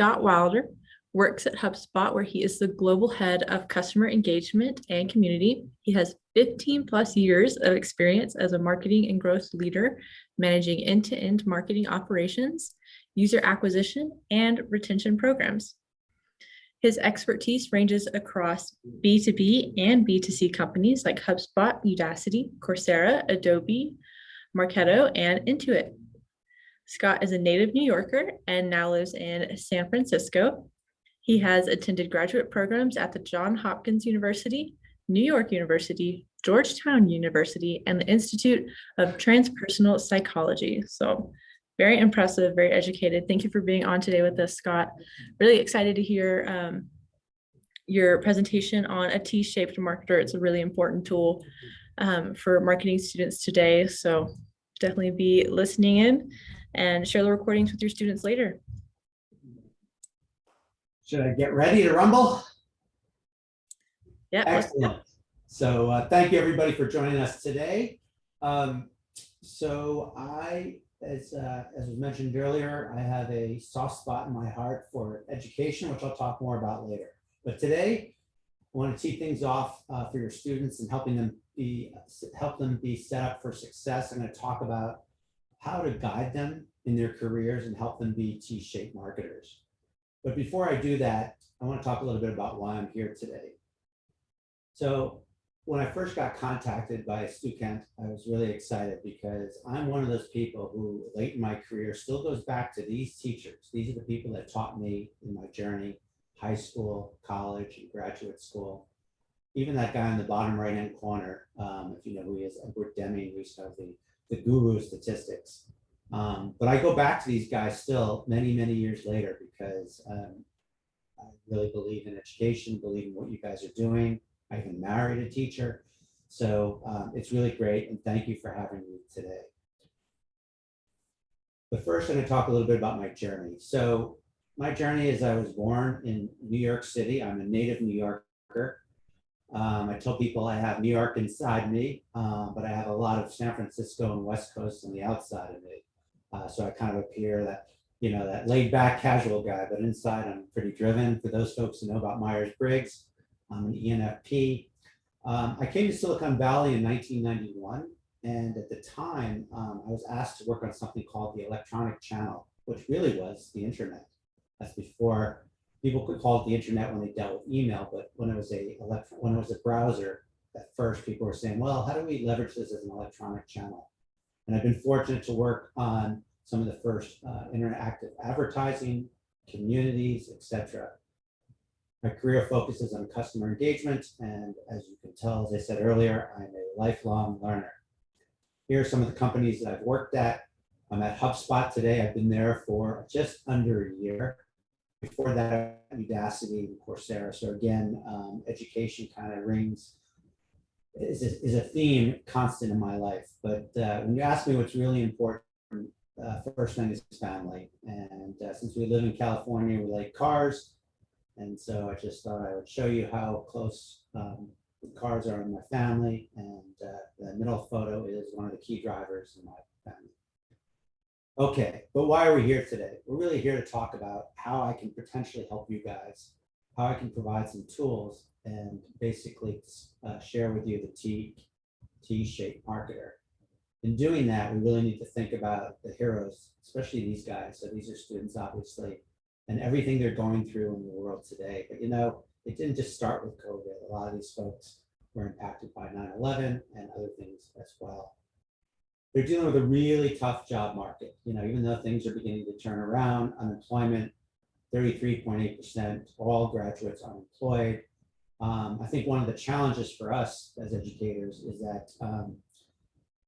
Scott Wilder works at HubSpot, where he is the global head of customer engagement and community. He has 15 plus years of experience as a marketing and growth leader, managing end-to-end marketing operations, user acquisition, and retention programs. His expertise ranges across B2B and B2C companies like HubSpot, Udacity, Coursera, Adobe, Marketo, and Intuit. Scott is a native New Yorker and now lives in San Francisco. He has attended graduate programs at the Johns Hopkins University, New York University, Georgetown University, and the Institute of Transpersonal Psychology. So very impressive, very educated. Thank you for being on today with us, Scott. Really excited to hear your presentation on a T-shaped marketer. It's a really important tool for marketing students today. So definitely be listening in and share the recordings with your students later. Should I get ready to rumble? Yeah. Excellent. So thank you everybody for joining us today. So as was mentioned earlier, I have a soft spot in my heart for education, which I'll talk more about later. But today, I want to tee things off for your students and help them be set up for success. I'm going to talk about how to guide them in their careers and help them be T-shaped marketers. But before I do that, I want to talk a little bit about why I'm here today. So when I first got contacted by Stu Kent, I was really excited because I'm one of those people who late in my career still goes back to these teachers. These are the people that taught me in my journey, high school, college, and graduate school. Even that guy in the bottom right-hand corner, if you know who he is, Edward Deming, who used to have the guru statistics. But I go back to these guys still many, many years later because I really believe in education, believe in what you guys are doing. I even married a teacher. So it's really great, and thank you for having me today. But first, I'm going to talk a little bit about my journey. So my journey is I was born in New York City. I'm a native New Yorker. I tell people I have New York inside me, but I have a lot of San Francisco and West Coast on the outside of me. So I kind of appear that, you know, that laid back casual guy, but inside I'm pretty driven. For those folks who know about Myers-Briggs, I'm an ENFP. I came to Silicon Valley in 1991. And at the time, I was asked to work on something called the electronic channel, which really was the internet. That's before people could call it the internet when they dealt with email, but when it was a browser, at first people were saying, well, how do we leverage this as an electronic channel? And I've been fortunate to work on some of the first interactive advertising, communities, etc. My career focuses on customer engagement, and as you can tell, as I said earlier, I'm a lifelong learner. Here are some of the companies that I've worked at. I'm at HubSpot today. I've been there for just under a year. Before that, Udacity and Coursera. So again, education kind of is a theme constant in my life. But when you ask me what's really important, first thing is family. And since we live in California, we like cars. And so I just thought I would show you how close the cars are in my family. And the middle photo is one of the key drivers in my family. Okay, but why are we here today? We're really here to talk about how I can potentially help you guys, how I can provide some tools, and basically share with you the T-shaped marketer. In doing that, we really need to think about the heroes, especially these guys. So these are students, obviously, and everything they're going through in the world today. But you know, it didn't just start with COVID. A lot of these folks were impacted by 9/11 and other things as well. They're dealing with a really tough job market. You know, even though things are beginning to turn around, unemployment, 33.8%, all graduates unemployed. I think one of the challenges for us as educators is that,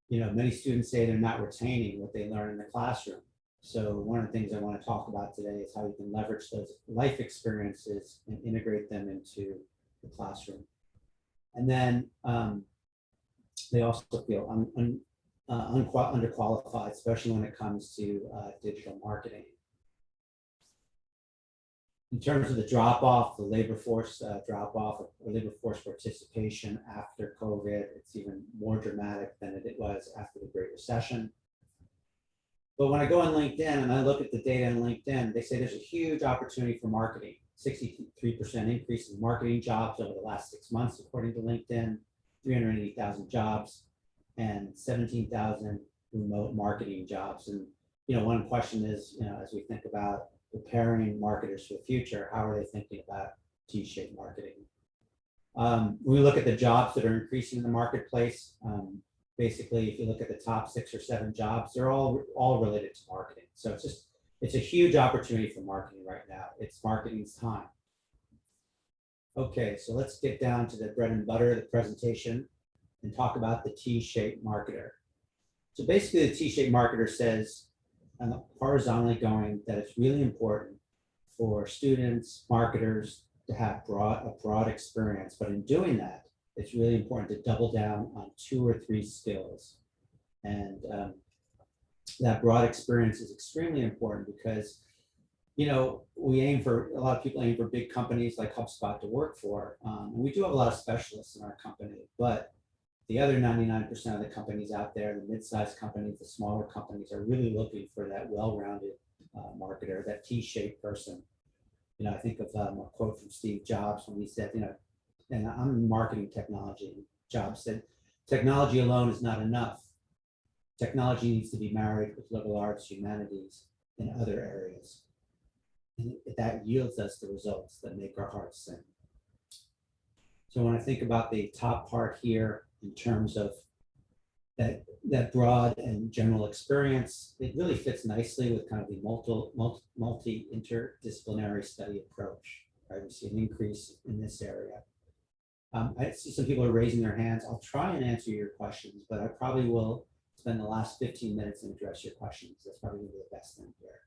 you know, many students say they're not retaining what they learn in the classroom. So one of the things I want to talk about today is how you can leverage those life experiences and integrate them into the classroom. And then they also feel underqualified, especially when it comes to digital marketing. In terms of the drop-off, the labor force drop-off, or labor force participation after COVID, it's even more dramatic than it was after the Great Recession. But when I go on LinkedIn and I look at the data on LinkedIn, they say there's a huge opportunity for marketing. 63% increase in marketing jobs over the last 6 months, according to LinkedIn, 380,000 jobs and 17,000 remote marketing jobs. And, one question is, as we think about preparing marketers for the future, how are they thinking about T-shaped marketing? When we look at the jobs that are increasing in the marketplace, basically, if you look at the top 6 or 7 jobs, they're all related to marketing. So it's a huge opportunity for marketing right now. It's marketing's time. Okay, so let's get down to the bread and butter of the presentation and talk about the T-shaped marketer. So basically, the T-shaped marketer says, horizontally going, that it's really important for students, marketers to have a broad experience. But in doing that, it's really important to double down on 2 or 3 skills. And that broad experience is extremely important because, a lot of people aim for big companies like HubSpot to work for. And we do have a lot of specialists in our company, but the other 99% of the companies out there, the mid-sized companies, the smaller companies, are really looking for that well-rounded marketer, that T-shaped person. I think of a quote from Steve Jobs when he said, and I'm in marketing technology, and Jobs said, technology alone is not enough. Technology needs to be married with liberal arts, humanities, and other areas. And that yields us the results that make our hearts sing. So when I think about the top part here, in terms of that broad and general experience, it really fits nicely with kind of the multi-interdisciplinary study approach. Right? We see an increase in this area. I see some people are raising their hands. I'll try and answer your questions, but I probably will spend the last 15 minutes and address your questions. That's probably going to be the best thing here.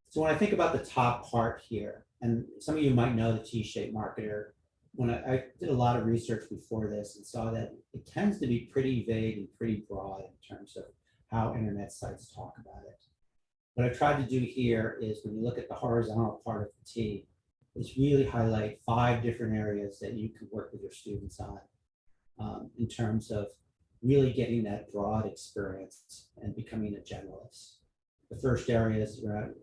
So when I think about the top part here, and some of you might know the T-shaped marketer, when I did a lot of research before this and saw that it tends to be pretty vague and pretty broad in terms of how internet sites talk about it. What I tried to do here is, when you look at the horizontal part of the T, is really highlight 5 different areas that you can work with your students on in terms of really getting that broad experience and becoming a generalist. The first area is around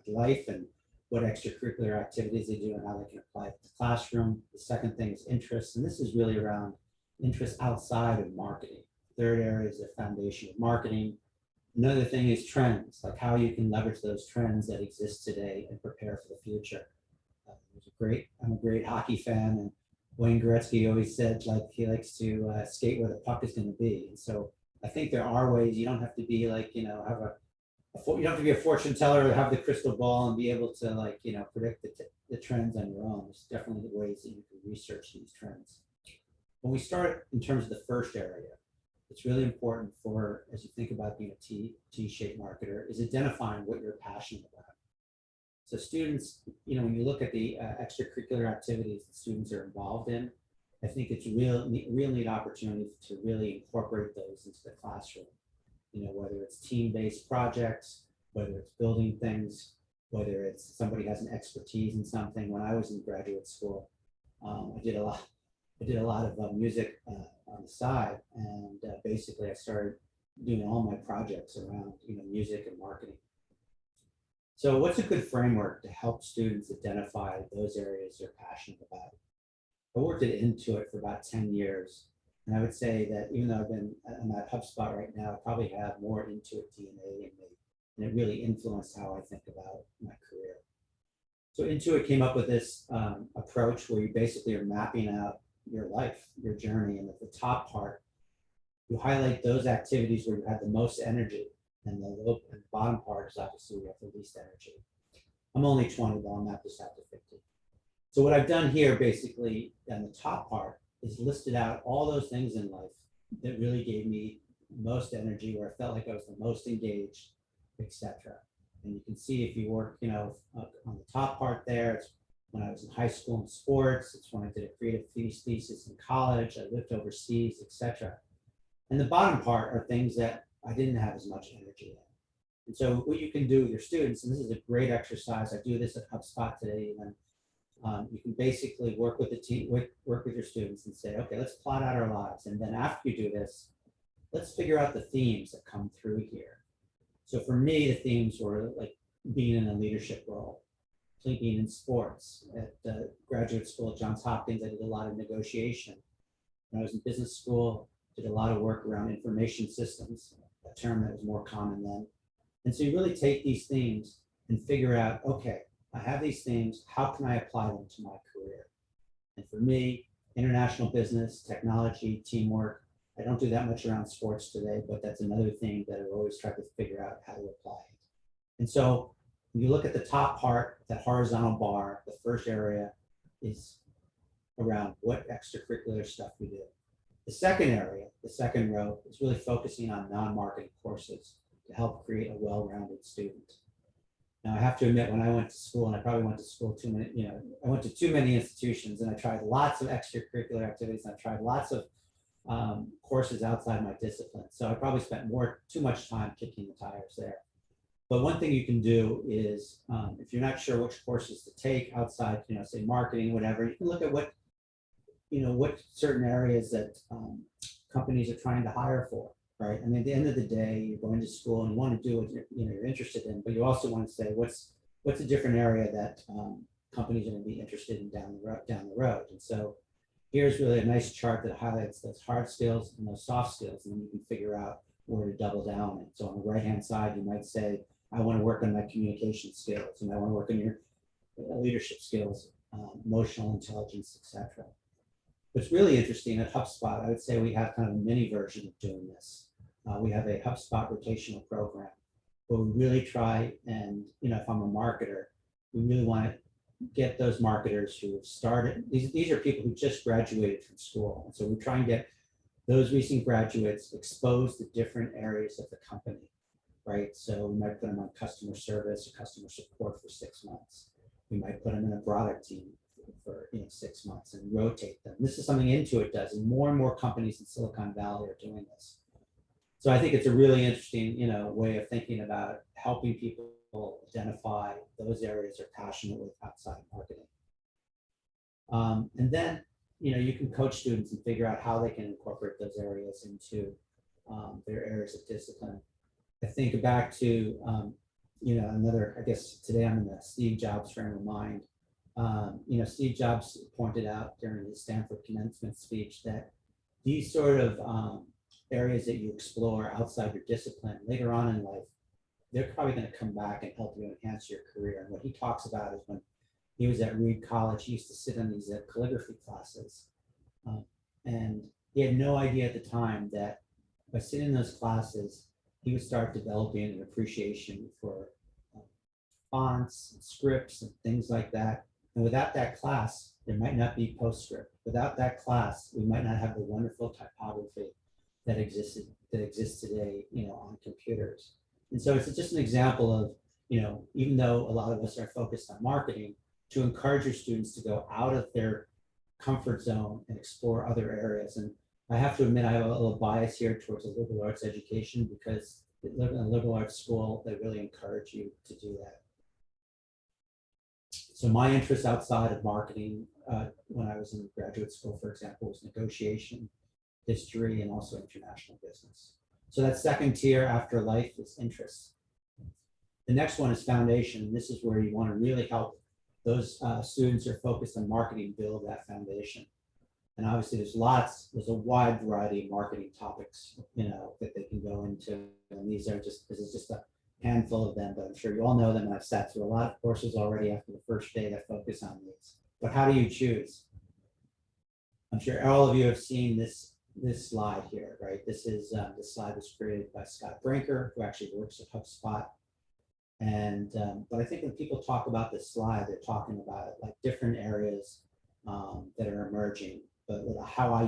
life and what extracurricular activities they do and how they can apply it to the classroom. The second thing is interests, and this is really around interests outside of marketing. Third area is the foundation of marketing. Another thing is trends, like how you can leverage those trends that exist today and prepare for the future. I'm a great hockey fan, and Wayne Gretzky always said, like, he likes to skate where the puck is going to be. And so I think there are ways. You don't have to be like, you don't have to be a fortune teller or have the crystal ball and be able to predict the trends on your own. There's definitely ways that you can research these trends. When we start in terms of the first area, it's really important for, as you think about being a T-shaped marketer, is identifying what you're passionate about. So students, when you look at the extracurricular activities that students are involved in, I think it's a real neat opportunity to really incorporate those into the classroom. Whether it's team-based projects, whether it's building things, whether it's somebody has an expertise in something. When I was in graduate school, I did a lot of music on the side, and basically I started doing all my projects around music and marketing. So what's a good framework to help students identify those areas they're passionate about? I worked at Intuit for about 10 years. And I would say that even though I'm at HubSpot right now, I probably have more Intuit DNA in me, and it really influenced how I think about my career. So Intuit came up with this approach where you basically are mapping out your life, your journey, and at the top part, you highlight those activities where you had the most energy, and the bottom part is obviously where you have the least energy. I'm only 20, but I'll map this out to 50. So what I've done here, basically, on the top part, is listed out all those things in life that really gave me most energy, where I felt like I was the most engaged, etc. And you can see if you work, on the top part there, it's when I was in high school in sports, it's when I did a creative thesis in college, I lived overseas, etc. And the bottom part are things that I didn't have as much energy in. And so what you can do with your students, and this is a great exercise, I do this at HubSpot today, and you can basically work with the team, work with your students and say, okay, let's plot out our lives. And then after you do this, let's figure out the themes that come through here. So for me, the themes were like being in a leadership role, being in sports. At graduate school at Johns Hopkins, I did a lot of negotiation. When I was in business school, did a lot of work around information systems, a term that was more common then. And so you really take these themes and figure out, okay, I have these themes, how can I apply them to my career? And for me, international business, technology, teamwork, I don't do that much around sports today, but that's another thing that I've always tried to figure out how to apply it. And so when you look at the top part, that horizontal bar, the first area is around what extracurricular stuff we do. The second area, the second row, is really focusing on non-marketing courses to help create a well-rounded student. Now, I have to admit, when I went to school, and I probably went to school too many, I went to too many institutions, and I tried lots of extracurricular activities, and I tried lots of courses outside my discipline. So I probably spent too much time kicking the tires there. But one thing you can do is, if you're not sure which courses to take outside, say marketing, whatever, you can look at what certain areas that companies are trying to hire for, right? I mean, at the end of the day, you're going to school and you want to do what you're interested in, but you also want to say what's a different area that companies are going to be interested in down the road. And so here's really a nice chart that highlights those hard skills and those soft skills, and then you can figure out where to double down on. So on the right-hand side, you might say, I want to work on my communication skills, and I want to work on your leadership skills, emotional intelligence, etc. What's really interesting at HubSpot, I would say we have kind of a mini version of doing this. We have a HubSpot rotational program where we really try and, if I'm a marketer, we really want to get those marketers who have started, these are people who just graduated from school. And so we try and get those recent graduates exposed to different areas of the company, right? So we might put them on customer service or customer support for 6 months. We might put them in a product team for 6 months and rotate them. This is something Intuit does, and more companies in Silicon Valley are doing this. So I think it's a really interesting, way of thinking about helping people identify those areas they're passionate with outside marketing. And then, you can coach students and figure out how they can incorporate those areas into their areas of discipline. I think back to, another, I guess today I'm in the Steve Jobs frame of mind. Steve Jobs pointed out during his Stanford commencement speech that these sort of areas that you explore outside your discipline later on in life, they're probably going to come back and help you enhance your career. And what he talks about is when he was at Reed College, he used to sit in these calligraphy classes. And he had no idea at the time that by sitting in those classes, he would start developing an appreciation for fonts and scripts and things like that. And without that class, there might not be PostScript. Without that class, we might not have the wonderful typography that exists today, on computers. And so it's just an example of, even though a lot of us are focused on marketing, to encourage your students to go out of their comfort zone and explore other areas. And I have to admit, I have a little bias here towards a liberal arts education, because in a liberal arts school, they really encourage you to do that. So my interest outside of marketing, when I was in graduate school, for example, was negotiation, history, and also international business. So that second tier after life is interests. The next one is foundation. This is where you want to really help those students who are focused on marketing build that foundation. And obviously there's a wide variety of marketing topics, that they can go into. And this is just a handful of them, but I'm sure you all know them. And I've sat through a lot of courses already after the first day that focus on these. But how do you choose? I'm sure all of you have seen this slide here, right? This slide was created by Scott Brinker, who actually works at HubSpot. And but I think when people talk about this slide, they're talking about it like different areas that are emerging. But how I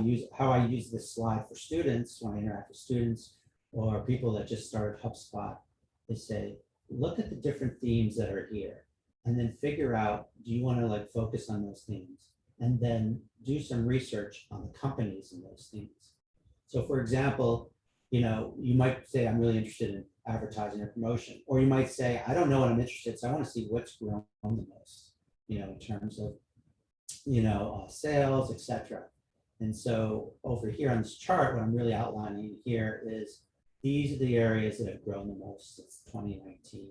use this slide for students when I interact with students or people that just started HubSpot, they say, look at the different themes that are here, and then figure out, do you want to focus on those themes, and then do some research on the companies in those themes. So for example, you might say, I'm really interested in advertising or promotion, or you might say, I don't know what I'm interested in, so I want to see what's grown the most, in terms of, sales, etc. And so over here on this chart, what I'm really outlining here is these are the areas that have grown the most since 2019.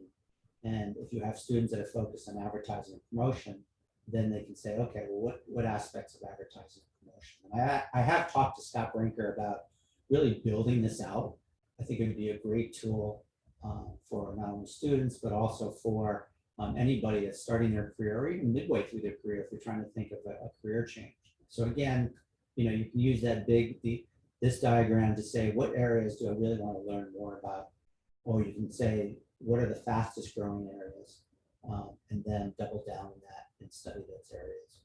And if you have students that are focused on advertising and promotion, then they can say, okay, well, what aspects of advertising and promotion? And I have talked to Scott Brinker about really building this out. I think it would be a great tool for not only students, but also for anybody that's starting their career or even midway through their career if you're trying to think of a career change. So again, you can use that this diagram to say, what areas do I really want to learn more about? Or you can say, what are the fastest growing areas? And then double down on that and study those areas.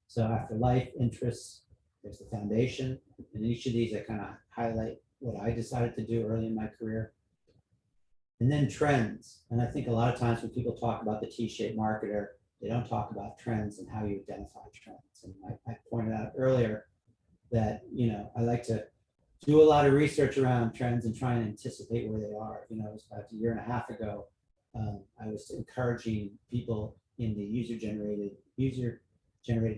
So after life, interests, there's the foundation. And each of these, I kind of highlight what I decided to do early in my career. And then trends. And I think a lot of times when people talk about the T-shaped marketer, they don't talk about trends and how you identify trends. And I pointed out earlier that, I like to do a lot of research around trends and try and anticipate where they are. It was about a year and a half ago. I was encouraging people in the user-generated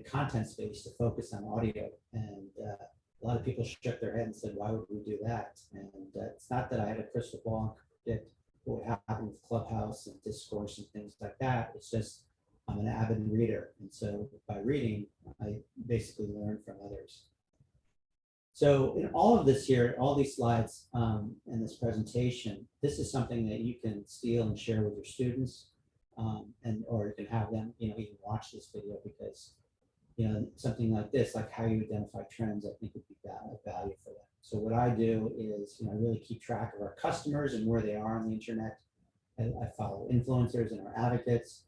content space to focus on audio. And a lot of people shook their head and said, why would we do that? And it's not that I had a crystal ball and could predict what would happen with Clubhouse and discourse and things like that. It's just, I'm an avid reader. And so by reading, I basically learn from others. So in all of this here, all these slides in this presentation, this is something that you can steal and share with your students, or you can have them, even watch this video because, something like this, like how you identify trends, I think would be value for them. So what I do is, I really keep track of our customers and where they are on the internet. I follow influencers and our advocates,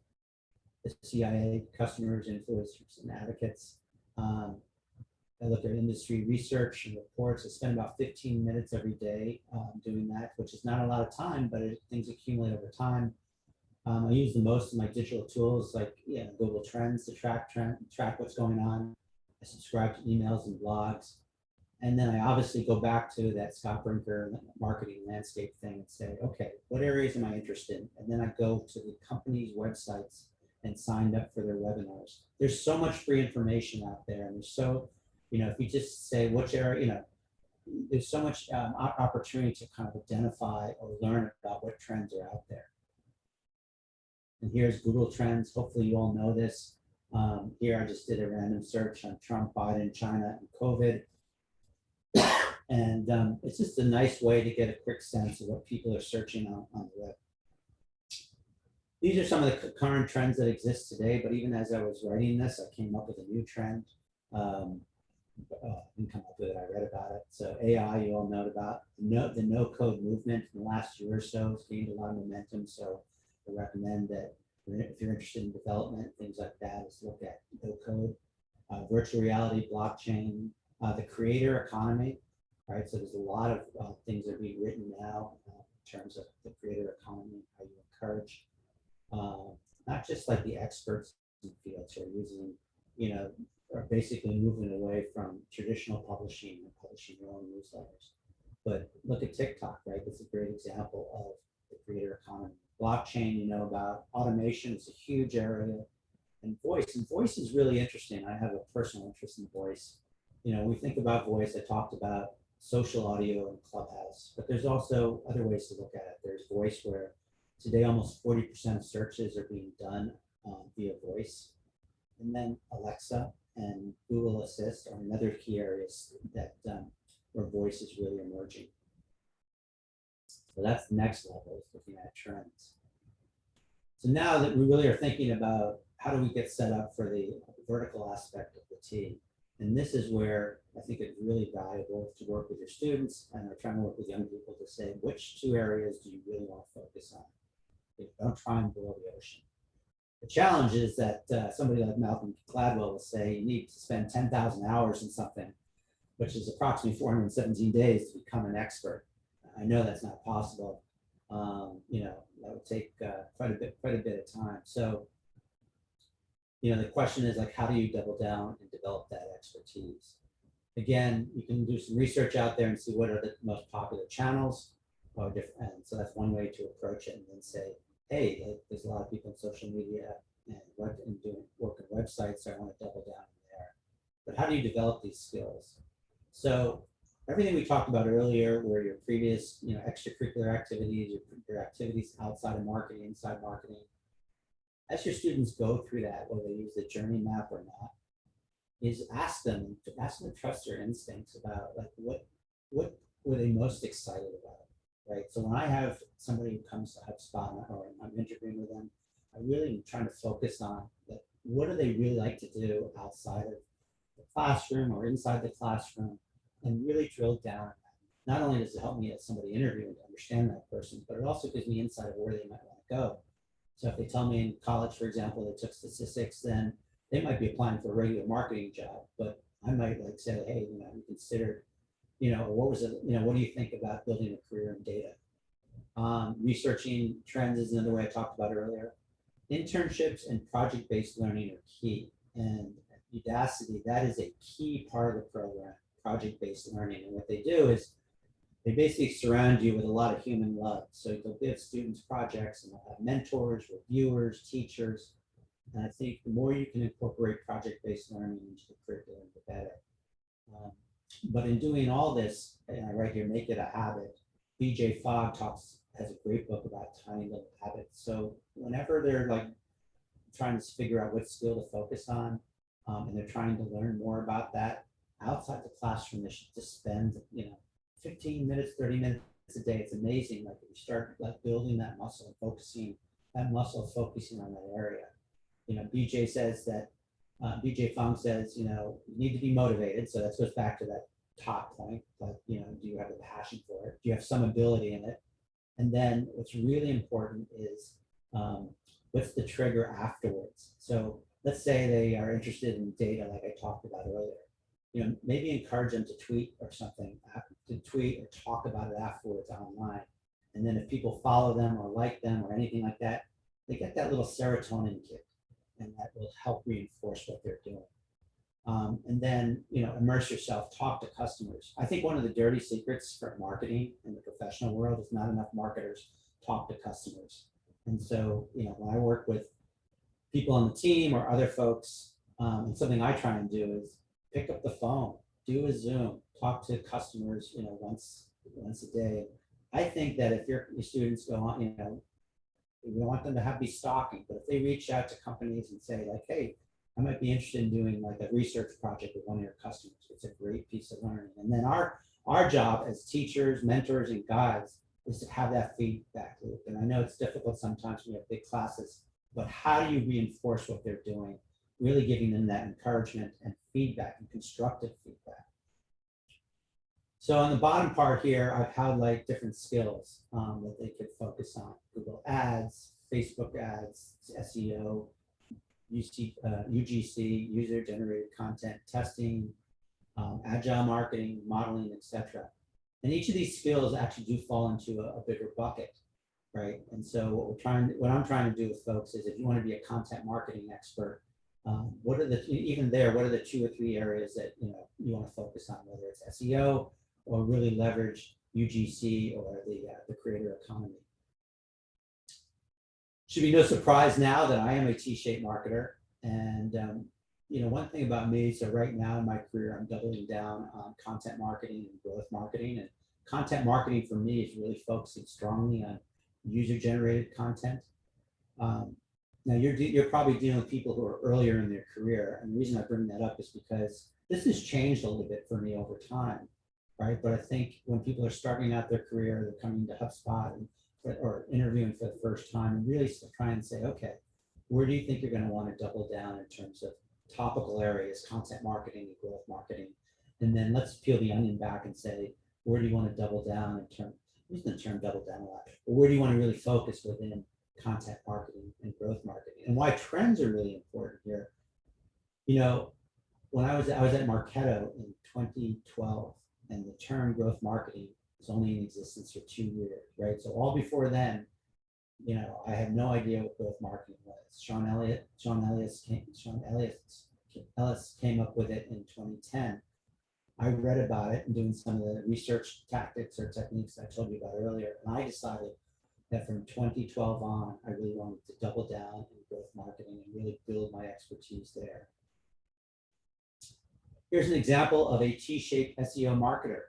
the CIA, customers, influencers, and advocates. I look at industry research and reports. I spend about 15 minutes every day doing that, which is not a lot of time, but things accumulate over time. I use the most of my digital tools like Google Trends to track what's going on. I subscribe to emails and blogs. And then I obviously go back to that Scott Brinker marketing landscape thing and say, okay, what areas am I interested in? And then I go to the company's websites and signed up for their webinars. There's so much free information out there, and there's so, if you just say which area, there's so much opportunity to kind of identify or learn about what trends are out there. And here's Google Trends. Hopefully you all know this. Here I just did a random search on Trump, Biden, China, and COVID. And it's just a nice way to get a quick sense of what people are searching on the web. These are some of the current trends that exist today, but even as I was writing this, I came up with a new trend. Didn't come up with it, I read about it. So AI, you all know about. The no-code movement in the last year or so has gained a lot of momentum. So I recommend that if you're interested in development, things like that, is look at no-code, virtual reality, blockchain, the creator economy, right? So there's a lot of things that are being written now in terms of the creator economy, how you encourage not just like the experts in fields who are using, are basically moving away from traditional publishing and publishing your own newsletters. But look at TikTok, right? That's a great example of the creator economy. Blockchain, about automation is a huge area, and voice is really interesting. I have a personal interest in voice. We think about voice. I talked about social audio and Clubhouse, but there's also other ways to look at it. There's voice, where today almost 40% of searches are being done via voice. And then Alexa and Google Assist are another key areas that where voice is really emerging. So that's the next level, is looking at trends. So now that we really are thinking about how do we get set up for the vertical aspect of the T, and this is where I think it's really valuable to work with your students, and we're trying to work with young people to say, which two areas do you really want to focus on? Don't try and boil the ocean. The challenge is that somebody like Malcolm Gladwell will say you need to spend 10,000 hours in something, which is approximately 417 days to become an expert. I know that's not possible. That would take quite a bit of time. So, the question is like, how do you double down and develop that expertise? Again, you can do some research out there and see what are the most popular channels, or different. And so that's one way to approach it, and then say, hey, there's a lot of people in social media and doing work on websites, so I want to double down there. But how do you develop these skills? So everything we talked about earlier, where your previous, extracurricular activities, your activities outside of marketing, inside marketing, as your students go through that, whether they use the journey map or not, is ask them to trust their instincts about like what were they most excited about, right? So when I have somebody who comes to HubSpot or I'm interviewing with them, I really am trying to focus on like what do they really like to do outside of the classroom or inside the classroom, and really drill down. Not only does it help me as somebody interviewing to understand that person, but it also gives me insight of where they might want to go. So if they tell me in college, for example, they took statistics, then they might be applying for a regular marketing job, but I might like say, hey, we considered, what was it, what do you think about building a career in data? Researching trends is another way I talked about earlier. Internships and project-based learning are key. And at Udacity, that is a key part of the program, project-based learning. And what they do is they basically surround you with a lot of human love. So they'll give students projects and they'll have mentors, reviewers, teachers. And I think the more you can incorporate project-based learning into the curriculum, the better. But in doing all this, and I write here, make it a habit. BJ Fogg has a great book about tiny little habits. So whenever they're like trying to figure out what skill to focus on, and they're trying to learn more about that outside the classroom, they should just spend 15 minutes, 30 minutes a day. It's amazing. Like if you start like building that muscle and focusing on that area. BJ says that BJ Fong says, you need to be motivated. So that goes back to that top point. But do you have the passion for it? Do you have some ability in it? And then what's really important is what's the trigger afterwards? So let's say they are interested in data, like I talked about earlier. Maybe encourage them to tweet or something, to tweet or talk about it afterwards online. And then if people follow them or like them or anything like that, they get that little serotonin kick, and that will help reinforce what they're doing. And then, immerse yourself, talk to customers. I think one of the dirty secrets for marketing in the professional world is not enough marketers talk to customers. And so, when I work with people on the team or other folks, and something I try and do is pick up the phone, do a Zoom, talk to customers, once a day. I think that if your students go on, we don't want them to be stalking, but if they reach out to companies and say like, hey, I might be interested in doing like a research project with one of your customers, it's a great piece of learning. And then our job as teachers, mentors, and guides is to have that feedback loop. And I know it's difficult sometimes when you have big classes, but how do you reinforce what they're doing? Really giving them that encouragement and feedback and constructive feedback. So on the bottom part here, I've highlighted different skills that they could focus on: Google Ads, Facebook ads, SEO, UGC, user-generated content, testing, agile marketing, modeling, etc. And each of these skills actually do fall into a bigger bucket, right? And so what I'm trying to do with folks is, if you want to be a content marketing expert, what are the 2 or 3 areas that you want to focus on, whether it's SEO or really leverage UGC or the creator economy. Should be no surprise now that I am a T-shaped marketer. And one thing about me, so right now in my career, I'm doubling down on content marketing and growth marketing. And content marketing for me is really focusing strongly on user-generated content. Now you're probably dealing with people who are earlier in their career. And the reason I bring that up is because this has changed a little bit for me over time, right? But I think when people are starting out their career, they're coming to HubSpot or interviewing for the first time, and really try and say, okay, where do you think you're going to want to double down in terms of topical areas, content marketing and growth marketing? And then let's peel the onion back and say, where do you want to double down in terms, I'm using the term double down a lot, but where do you want to really focus within content marketing and growth marketing? And why trends are really important here. When I was at Marketo in 2012, and the term growth marketing was only in existence for 2 years, right? So all before then, I had no idea what growth marketing was. Sean Ellis came up with it in 2010. I read about it and doing some of the research tactics or techniques I told you about earlier, and I decided that from 2012 on, I really wanted to double down in growth marketing and really build my expertise there. Here's an example of a T-shaped SEO marketer.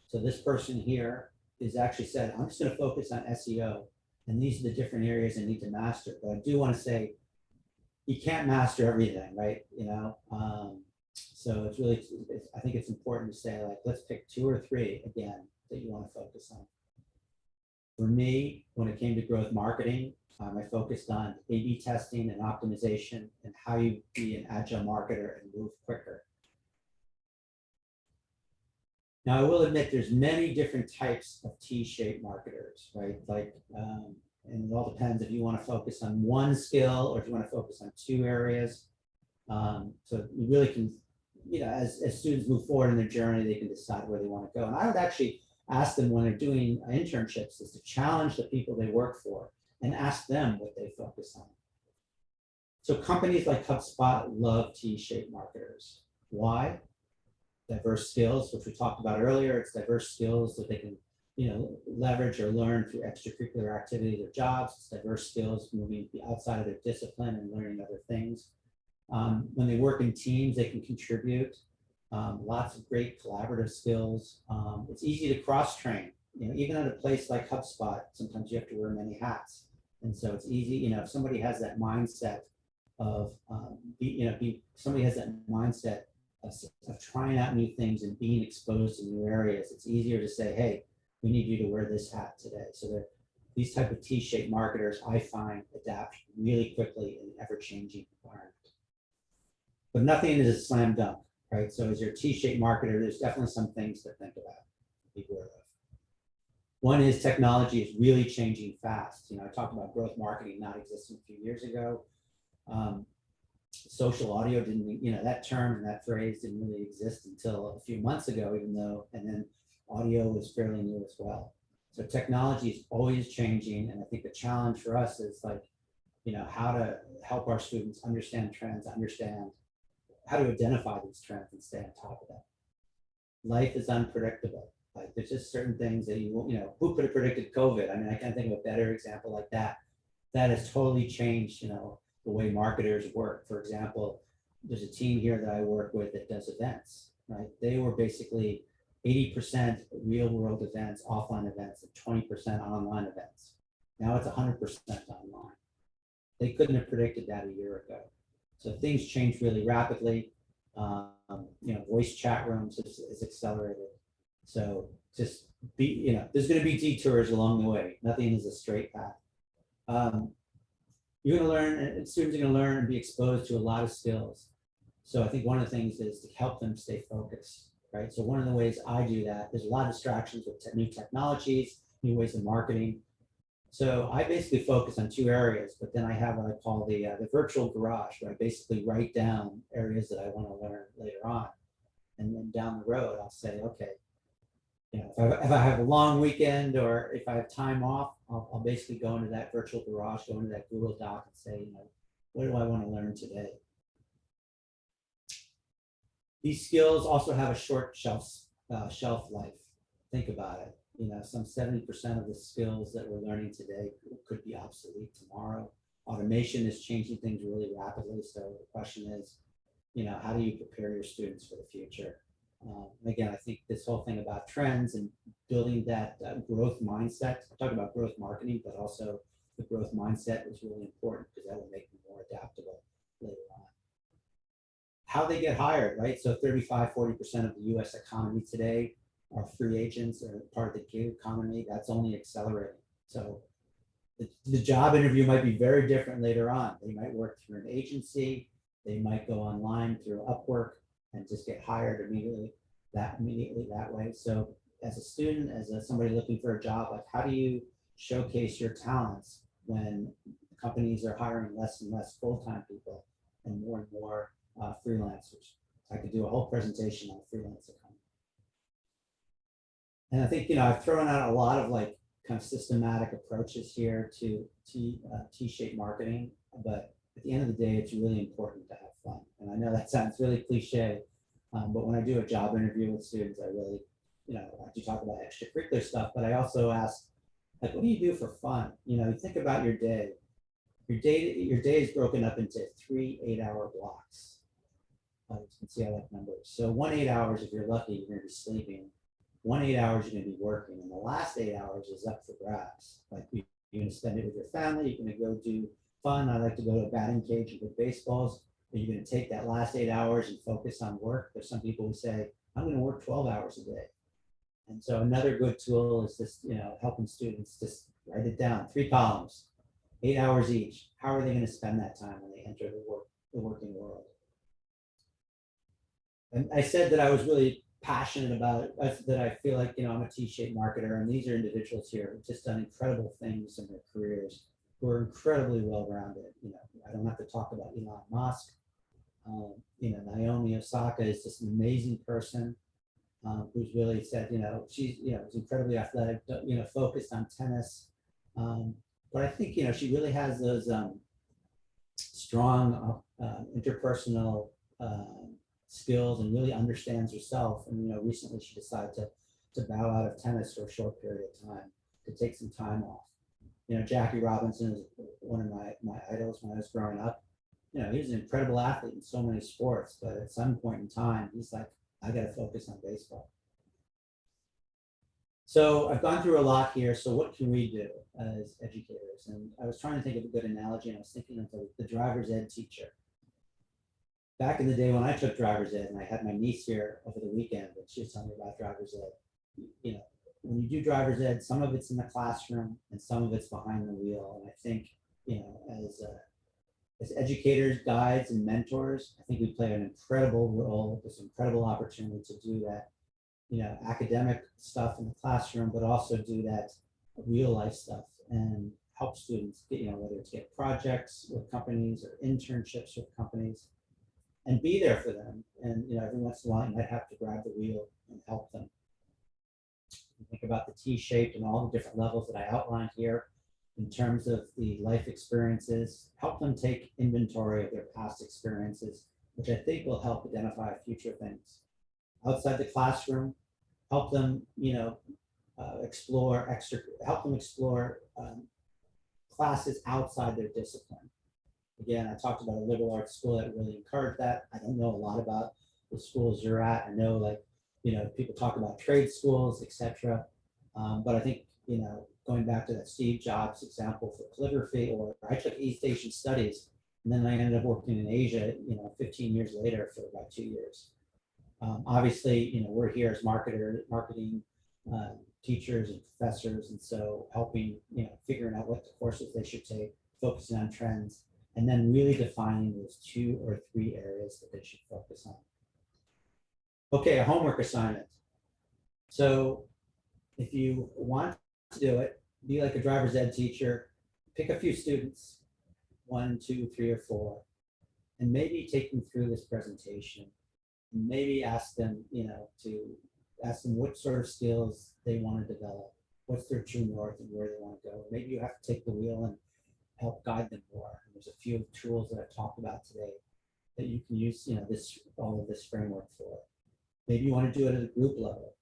So this person here is actually said, I'm just going to focus on SEO, and these are the different areas I need to master. But I do want to say, you can't master everything, right? So it's really, I think it's important to say, like, let's pick 2 or 3 again that you want to focus on. For me, when it came to growth marketing, I focused on A/B testing and optimization and how you be an agile marketer and move quicker. Now, I will admit there's many different types of T-shaped marketers, right? And it all depends if you want to focus on one skill or if you want to focus on 2 areas. So you really can, as students move forward in their journey, they can decide where they want to go. And I would actually ask them when they're doing internships is to challenge the people they work for and ask them what they focus on. So companies like HubSpot love T-shaped marketers. Why? Diverse skills, which we talked about earlier. It's diverse skills that they can, leverage or learn through extracurricular activities or jobs. It's diverse skills moving outside of their discipline and learning other things. When they work in teams, they can contribute. Lots of great collaborative skills. It's easy to cross-train. Even at a place like HubSpot, sometimes you have to wear many hats. And so it's easy, if somebody has that mindset of, somebody has that mindset of trying out new things and being exposed to new areas, it's easier to say, hey, we need you to wear this hat today. So these type of T-shaped marketers, I find, adapt really quickly in an ever-changing environment. But nothing is a slam dunk, right? So as your T-shaped marketer, there's definitely some things to think about, be aware of. One is technology is really changing fast. I talked about growth marketing not existing a few years ago. Social audio didn't, that term and that phrase didn't really exist until a few months ago, and then audio was fairly new as well. So technology is always changing. And I think the challenge for us is how to help our students understand trends, understand how to identify these trends and stay on top of them. Life is unpredictable. Like there's just certain things that who could have predicted COVID? I mean, I can't think of a better example like that. That has totally changed, the way marketers work. For example, there's a team here that I work with that does events, right? They were basically 80% real world events, offline events, and 20% online events. Now it's 100% online. They couldn't have predicted that a year ago. So things change really rapidly. Voice chat rooms is accelerated. So just there's going to be detours along the way. Nothing is a straight path. You're going to learn, and students are going to learn and be exposed to a lot of skills. So I think one of the things is to help them stay focused, right? So one of the ways I do that, there's a lot of distractions with new technologies, new ways of marketing. So I basically focus on 2 areas, but then I have what I call the virtual garage, where I basically write down areas that I want to learn later on. And then down the road, I'll say, okay, if I have a long weekend or if I have time off, I'll basically go into that virtual garage, go into that Google Doc and say, what do I want to learn today? These skills also have a short shelf life. Think about it. Some 70% of the skills that we're learning today could be obsolete tomorrow. Automation is changing things really rapidly. So the question is, how do you prepare your students for the future? Again, I think this whole thing about trends and building that growth mindset, I talk about growth marketing, but also the growth mindset is really important because that will make them more adaptable later on. How they get hired, right? So 35–40% of the US economy today are free agents or part of the gig economy. That's only accelerating. So the job interview might be very different later on. They might work through an agency. They might go online through Upwork and just get hired immediately that way. So as a student, as somebody looking for a job, like how do you showcase your talents when companies are hiring less and less full-time people and more freelancers? I could do a whole presentation on freelance economy. And I think, I've thrown out a lot of kind of systematic approaches here to T-shaped marketing, but at the end of the day, it's really important to have fun. And I know that sounds really cliche, but when I do a job interview with students, I really, I do talk about extracurricular stuff, but I also ask, what do you do for fun? You think about your day. Your day is broken up into 3 8-hour blocks. You can see I like numbers. So 1 8 hours, if you're lucky, you're going to be sleeping. 1 8 hours you're going to be working, and the last 8 hours is up for grabs. Like you're going to spend it with your family, you're going to go do fun. I like to go to a batting cage and hit baseballs. But you're going to take that last 8 hours and focus on work. There's some people who say, I'm going to work 12 hours a day. And so another good tool is just, helping students just write it down, 3 columns, 8 hours each. How are they going to spend that time when they enter the working world? And I said that I was really passionate about it, that I feel like, I'm a T-shaped marketer, and these are individuals here who've just done incredible things in their careers, who are incredibly well-rounded. I don't have to talk about Elon Musk. Naomi Osaka is just an amazing person, who's really said, she's, is incredibly athletic, focused on tennis. But I think, she really has those strong interpersonal skills, and really understands herself. And, recently she decided to bow out of tennis for a short period of time, to take some time off. Jackie Robinson is one of my idols when I was growing up. He was an incredible athlete in so many sports, but at some point in time, he's like, I got to focus on baseball. So I've gone through a lot here. So what can we do as educators? And I was trying to think of a good analogy, and I was thinking of the driver's ed teacher. Back in the day when I took driver's ed, and I had my niece here over the weekend, and she was telling me about driver's ed. When you do driver's ed, some of it's in the classroom and some of it's behind the wheel. And I think, as educators, guides, and mentors, I think we play an incredible role, this incredible opportunity to do that, academic stuff in the classroom, but also do that real life stuff and help students get, whether it's get projects with companies or internships with companies, and be there for them. And, every once in a while you might have to grab the wheel and help them. Think about the T-shaped and all the different levels that I outlined here in terms of the life experiences. Help them take inventory of their past experiences, which I think will help identify future things. Outside the classroom, help them, explore classes outside their discipline. Again, I talked about a liberal arts school that really encouraged that. I don't know a lot about the schools you're at. I know, people talk about trade schools, etc. But I think, going back to that Steve Jobs example for calligraphy, or I took East Asian studies, and then I ended up working in Asia, 15 years later for about 2 years. Obviously, we're here as marketing teachers and professors, and so helping, figuring out what the courses they should take, focusing on trends, and then really defining those 2 or 3 areas that they should focus on. Okay, a homework assignment. So if you want to do it, be like a driver's ed teacher, pick a few students, 1, 2, 3, or 4, and maybe take them through this presentation, and maybe ask them, to ask them what sort of skills they want to develop, what's their true north and where they want to go. Maybe you have to take the wheel and help guide them more. And there's a few tools that I've talked about today that you can use, all of this framework for. Maybe you want to do it at a group level.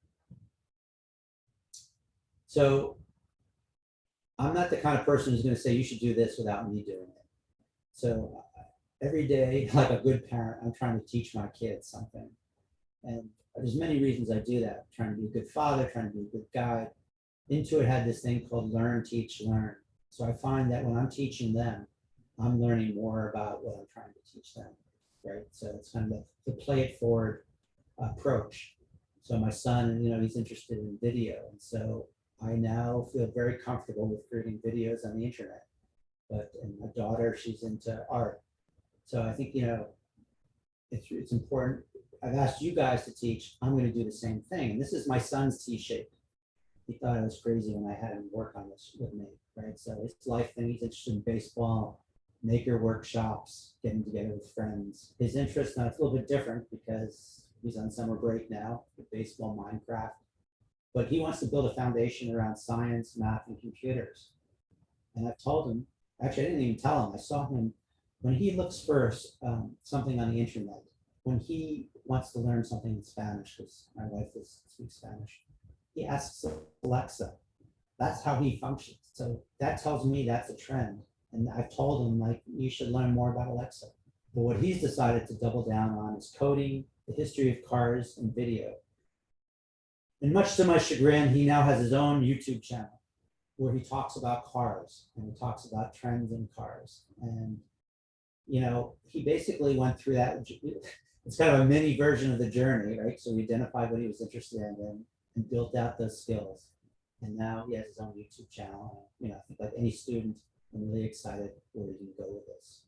So I'm not the kind of person who's going to say you should do this without me doing it. So every day, like a good parent, I'm trying to teach my kids something. And there's many reasons I do that. I'm trying to be a good father, trying to be a good guide. Intuit had this thing called learn, teach, learn. So I find that when I'm teaching them, I'm learning more about what I'm trying to teach them, right? So it's kind of the play it forward approach. So my son, he's interested in video. And so I now feel very comfortable with creating videos on the internet. And my daughter, she's into art. So I think, it's important. I've asked you guys to teach. I'm going to do the same thing. And this is my son's T-shape. He thought I was crazy when I had him work on this with me, right? So his life thing, he's interested in baseball, maker workshops, getting together with friends. His interest, now it's a little bit different because he's on summer break now with baseball, Minecraft. But he wants to build a foundation around science, math, and computers. And I've told him, actually, I didn't even tell him. I saw him when he looks for something on the internet, when he wants to learn something in Spanish, because my wife speaks Spanish, he asks Alexa. That's how he functions. So that tells me that's a trend. And I've told him, you should learn more about Alexa. But what he's decided to double down on is coding, the history of cars, and video. And much to my chagrin, he now has his own YouTube channel where he talks about cars and he talks about trends in cars. And, you know, he basically went through that. It's kind of a mini version of the journey, right? So he identified what he was interested in and built out those skills. And now he has his own YouTube channel. And, you know, I think like any student, I'm really excited where he can go with this.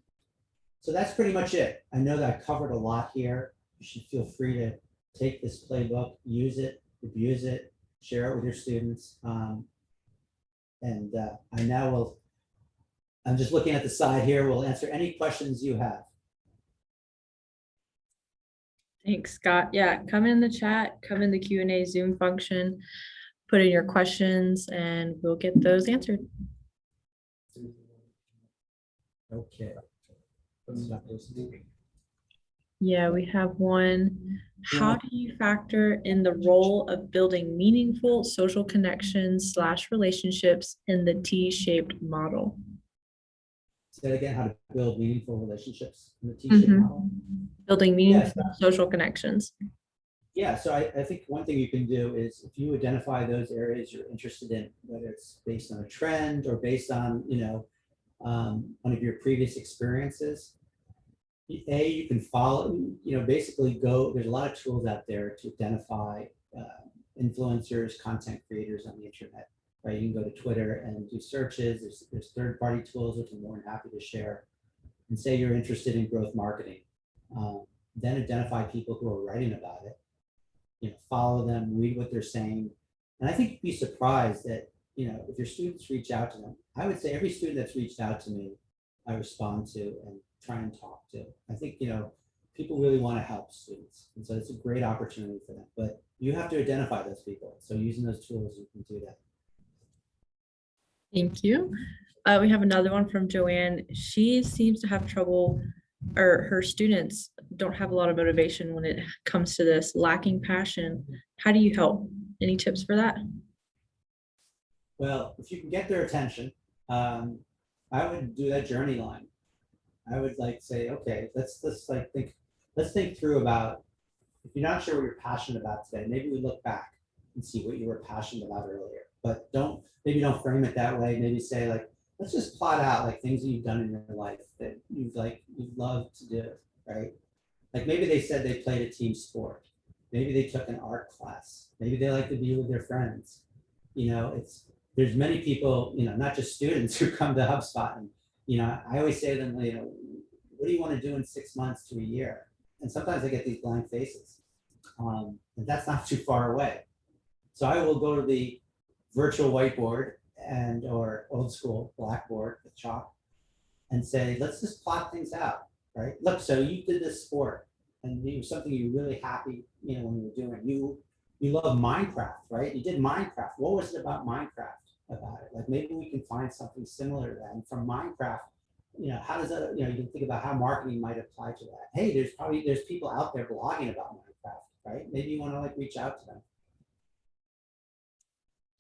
So that's pretty much it. I know that I covered a lot here. You should feel free to take this playbook, use it, abuse it, share it with your students. I now will, I'm just looking at the side here. We'll answer any questions you have. Thanks, Scott. Yeah, come in the chat, come in the Q&A Zoom function, put in your questions, and we'll get those answered. Okay. Yeah, we have one. How do you factor in the role of building meaningful social connections / relationships in the T-shaped model? Say that again, how to build meaningful relationships in the T-shaped model? Building meaningful social connections. Yeah, so I think one thing you can do is if you identify those areas you're interested in, whether it's based on a trend or based on, you know, one of your previous experiences, you can follow, you know, basically go, there's a lot of tools out there to identify influencers, content creators on the internet, right? You can go to Twitter and do searches. There's third-party tools which I'm more than happy to share. And say you're interested in growth marketing. Then identify people who are writing about it. You know, follow them, read what they're saying. And I think you'd be surprised that, you know, if your students reach out to them, I would say every student that's reached out to me, I respond to and try and talk to. I think, you know, people really want to help students. And so it's a great opportunity for them, but you have to identify those people. So using those tools, you can do that. Thank you. We have another one from Joanne. She seems to have trouble, or her students don't have a lot of motivation when it comes to this, lacking passion. How do you help? Any tips for that? Well, if you can get their attention, I would do that journey line. I would like say, okay, let's think through about, if you're not sure what you're passionate about today, maybe we look back and see what you were passionate about earlier. But maybe don't frame it that way. Maybe say like, let's just plot out like things that you've done in your life that you've loved to do, right? Like maybe they said they played a team sport. Maybe they took an art class. Maybe they like to be with their friends. You know, there's many people, you know, not just students who come to HubSpot. And, you know, I always say to them, you know, what do you want to do in 6 months to a year? And sometimes I get these blank faces. And that's not too far away. So I will go to the virtual whiteboard or old school blackboard with chalk and say, let's just plot things out, right? Look, so you did this sport and it was something you were really happy, you know, when you were doing. You love Minecraft, right? You did Minecraft. What was it about Minecraft about it? Like maybe we can find something similar to that. And from Minecraft, you know, how does that, you know, you can think about how marketing might apply to that. Hey, there's people out there blogging about Minecraft, right? Maybe you want to like reach out to them.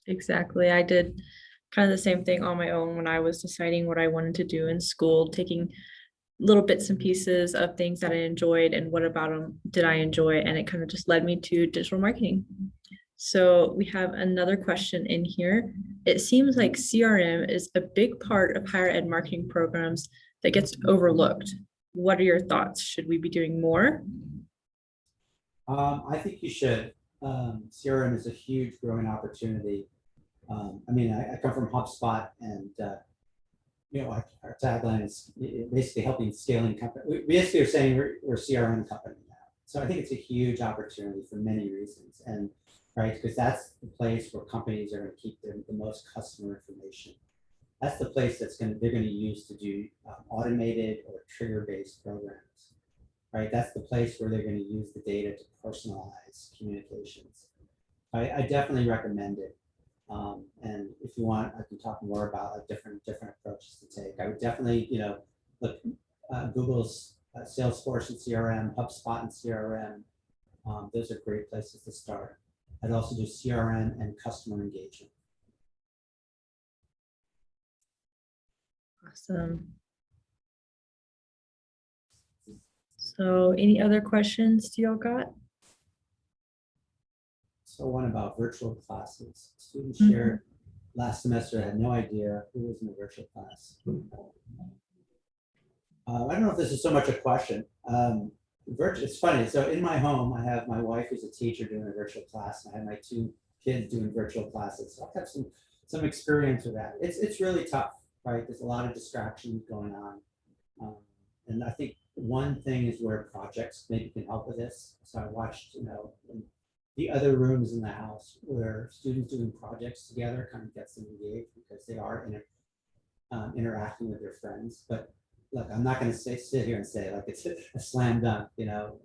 Exactly. I did kind of the same thing on my own when I was deciding what I wanted to do in school, taking little bits and pieces of things that I enjoyed and what about them did I enjoy, and it kind of just led me to digital marketing. So we have another question in here. It seems like CRM is a big part of higher ed marketing programs that gets overlooked. What are your thoughts? Should we be doing more? I think you should. CRM is a huge growing opportunity. I mean, I come from HubSpot, and you know, our tagline is basically helping scaling company. We basically are saying we're a CRM company now. So I think it's a huge opportunity for many reasons, and right, because that's the place where companies are going to keep the most customer information. That's the place they're going to use to do automated or trigger-based programs, right? That's the place where they're going to use the data to personalize communications. I definitely recommend it. And if you want, I can talk more about like different approaches to take. I would definitely, you know, look Google's Salesforce and CRM, HubSpot and CRM. Those are great places to start. I'd also do CRM and customer engagement. Awesome. So any other questions y'all got? So one about virtual classes. Students Mhm. shared last semester had no idea who was in a virtual class. I don't know if this is so much a question. It's funny. So in my home, I have my wife who's a teacher doing a virtual class, and I have my two kids doing virtual classes. So I have some experience with that. It's really tough, right? There's a lot of distractions going on, and I think one thing is where projects maybe can help with this. So I watched, in the other rooms in the house where students doing projects together kind of gets them engaged because they are interacting with their friends. But look, I'm not going to sit here and say like it's a slam dunk.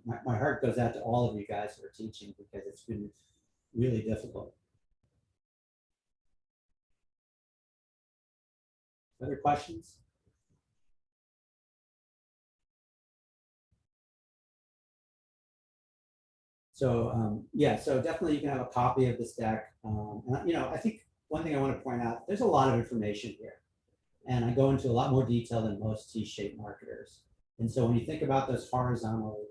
My heart goes out to all of you guys who are teaching because it's been really difficult. Other questions? So yeah, so definitely you can have a copy of this deck. And I think one thing I want to point out, there's a lot of information here. And I go into a lot more detail than most T-shaped marketers. And so when you think about those horizontal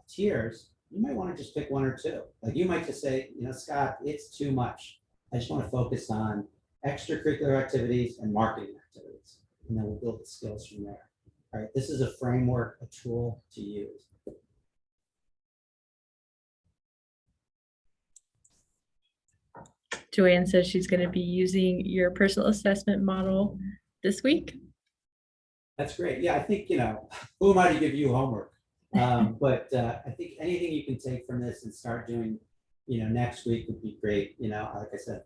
tiers, you might want to just pick one or two. Like you might just say, Scott, it's too much. I just want to focus on extracurricular activities and marketing activities. And then we'll build the skills from there. All right, this is a framework, a tool to use. Joanne says she's going to be using your personal assessment model this week. That's great. Yeah, I think, who am I to give you homework? But I think anything you can take from this and start doing, next week would be great. Like I said,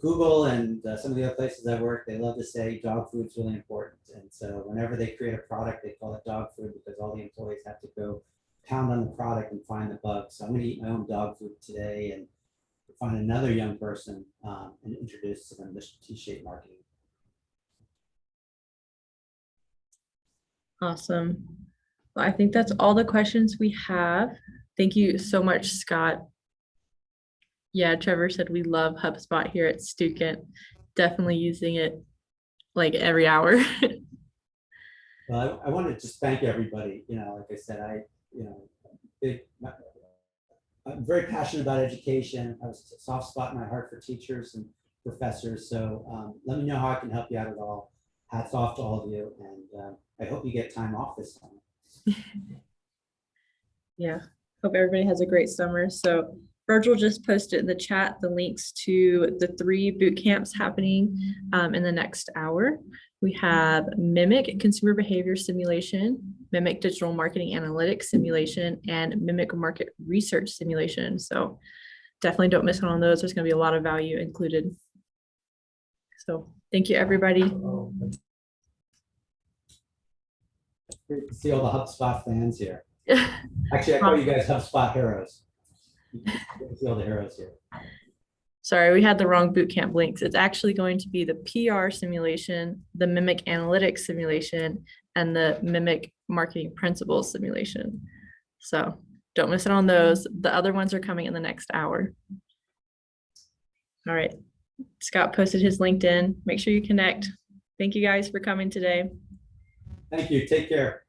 Google and some of the other places I work, they love to say dog food's really important. And so whenever they create a product, they call it dog food because all the employees have to go pound on the product and find the bugs. So I'm going to eat my own dog food today and find another young person and introduce to them this T-shaped marketing. Awesome. Well, I think that's all the questions we have. Thank you so much, Scott. Yeah, Trevor said we love HubSpot here at Stukent. Definitely using it like every hour. Well, I want to just thank everybody. Like I said, I'm very passionate about education. I was a soft spot in my heart for teachers and professors. So let me know how I can help you out at all. Hats off to all of you. And I hope you get time off this summer. Yeah, hope everybody has a great summer. So Virgil just posted in the chat the links to the 3 boot camps happening in the next hour. We have Mimic Consumer Behavior Simulation, Mimic Digital Marketing Analytics Simulation, and Mimic Market Research Simulation. So definitely don't miss out on those. There's going to be a lot of value included. So thank you, everybody. Great to see all the HubSpot fans here. Actually, I call you guys HubSpot heroes. Good to see all the heroes here. Sorry, we had the wrong bootcamp links. It's actually going to be the PR simulation, the Mimic Analytics simulation, and the Mimic Marketing Principles simulation. So don't miss out on those. The other ones are coming in the next hour. All right. Scott posted his LinkedIn. Make sure you connect. Thank you guys for coming today. Thank you. Take care.